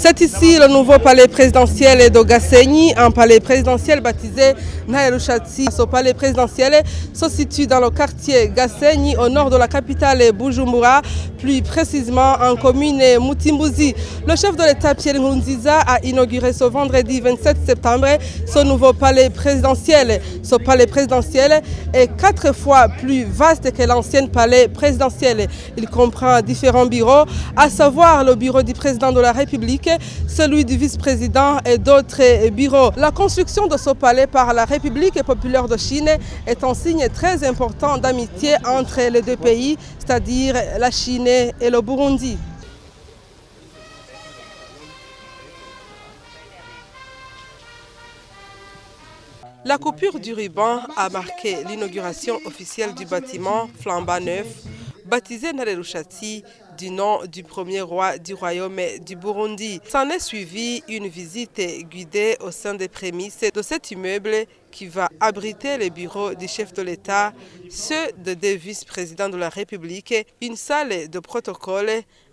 C'est ici le nouveau palais présidentiel de Gasenyi, un palais présidentiel baptisé Ntare Rushatsi. Ce palais présidentiel se situe dans le quartier Gasenyi, au nord de la capitale Bujumbura, plus précisément en commune Mutimbuzi. Le chef de l'État Pierre Nkurunziza a inauguré ce vendredi 27 septembre ce nouveau palais présidentiel. Ce palais présidentiel est 4 fois plus vaste que l'ancien palais présidentiel. Il comprend différents bureaux, à savoir le bureau du président de la République, celui du vice-président et d'autres bureaux. La construction de ce palais par la République populaire de Chine est un signe très important d'amitié entre les deux pays, c'est-à-dire la Chine et le Burundi. La coupure du ruban a marqué l'inauguration officielle du bâtiment flambant neuf, baptisé Ntare Rushatsi du nom du premier roi du royaume du Burundi. S'en est suivi une visite guidée au sein des prémices de cet immeuble qui va abriter les bureaux du chef de l'État, ceux de deux vice-présidents de la République, une salle de protocole,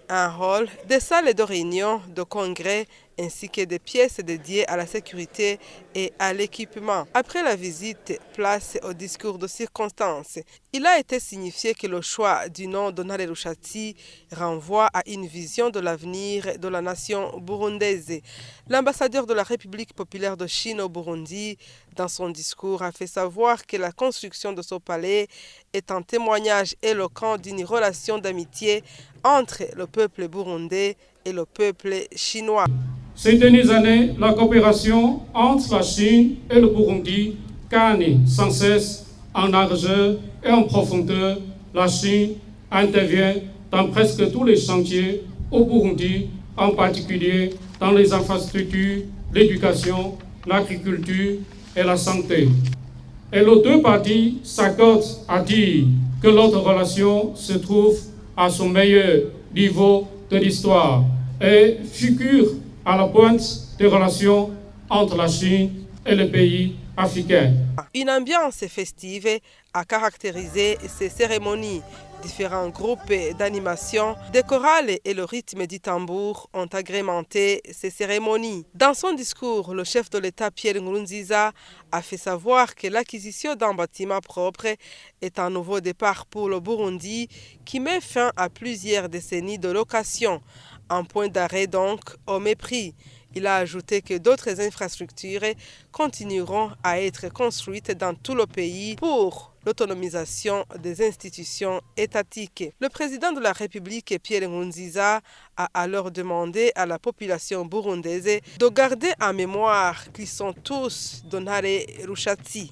un hall, des salles de réunion, de congrès, ainsi que des pièces dédiées à la sécurité et à l'équipement. Après la visite, place au discours de circonstance. Il a été signifié que le choix du nom de Ntare Rushatsi renvoie à une vision de l'avenir de la nation burundaise. L'ambassadeur de la République populaire de Chine au Burundi, dans son discours, a fait savoir que la construction de ce palais est un témoignage éloquent d'une relation d'amitié entre le peuple burundais et le peuple chinois. Ces dernières années, la coopération entre la Chine et le Burundi gagne sans cesse en largeur et en profondeur. La Chine intervient dans presque tous les chantiers au Burundi, en particulier dans les infrastructures, l'éducation, l'agriculture et la santé. Et les deux parties s'accordent à dire que notre relation se trouve à son meilleur niveau de l'histoire et figure à la pointe des relations entre la Chine et les pays africains. Une ambiance festive a caractérisé ces cérémonies. Différents groupes d'animation, des chorales et le rythme du tambour ont agrémenté ces cérémonies. Dans son discours, le chef de l'État Pierre Nkurunziza a fait savoir que l'acquisition d'un bâtiment propre est un nouveau départ pour le Burundi qui met fin à plusieurs décennies de location. Un point d'arrêt donc au mépris. Il a ajouté que d'autres infrastructures continueront à être construites dans tout le pays pour l'autonomisation des institutions étatiques. Le président de la République, Pierre Nkurunziza, a alors demandé à la population burundaise de garder en mémoire qu'ils sont tous de Ntare Rushatsi.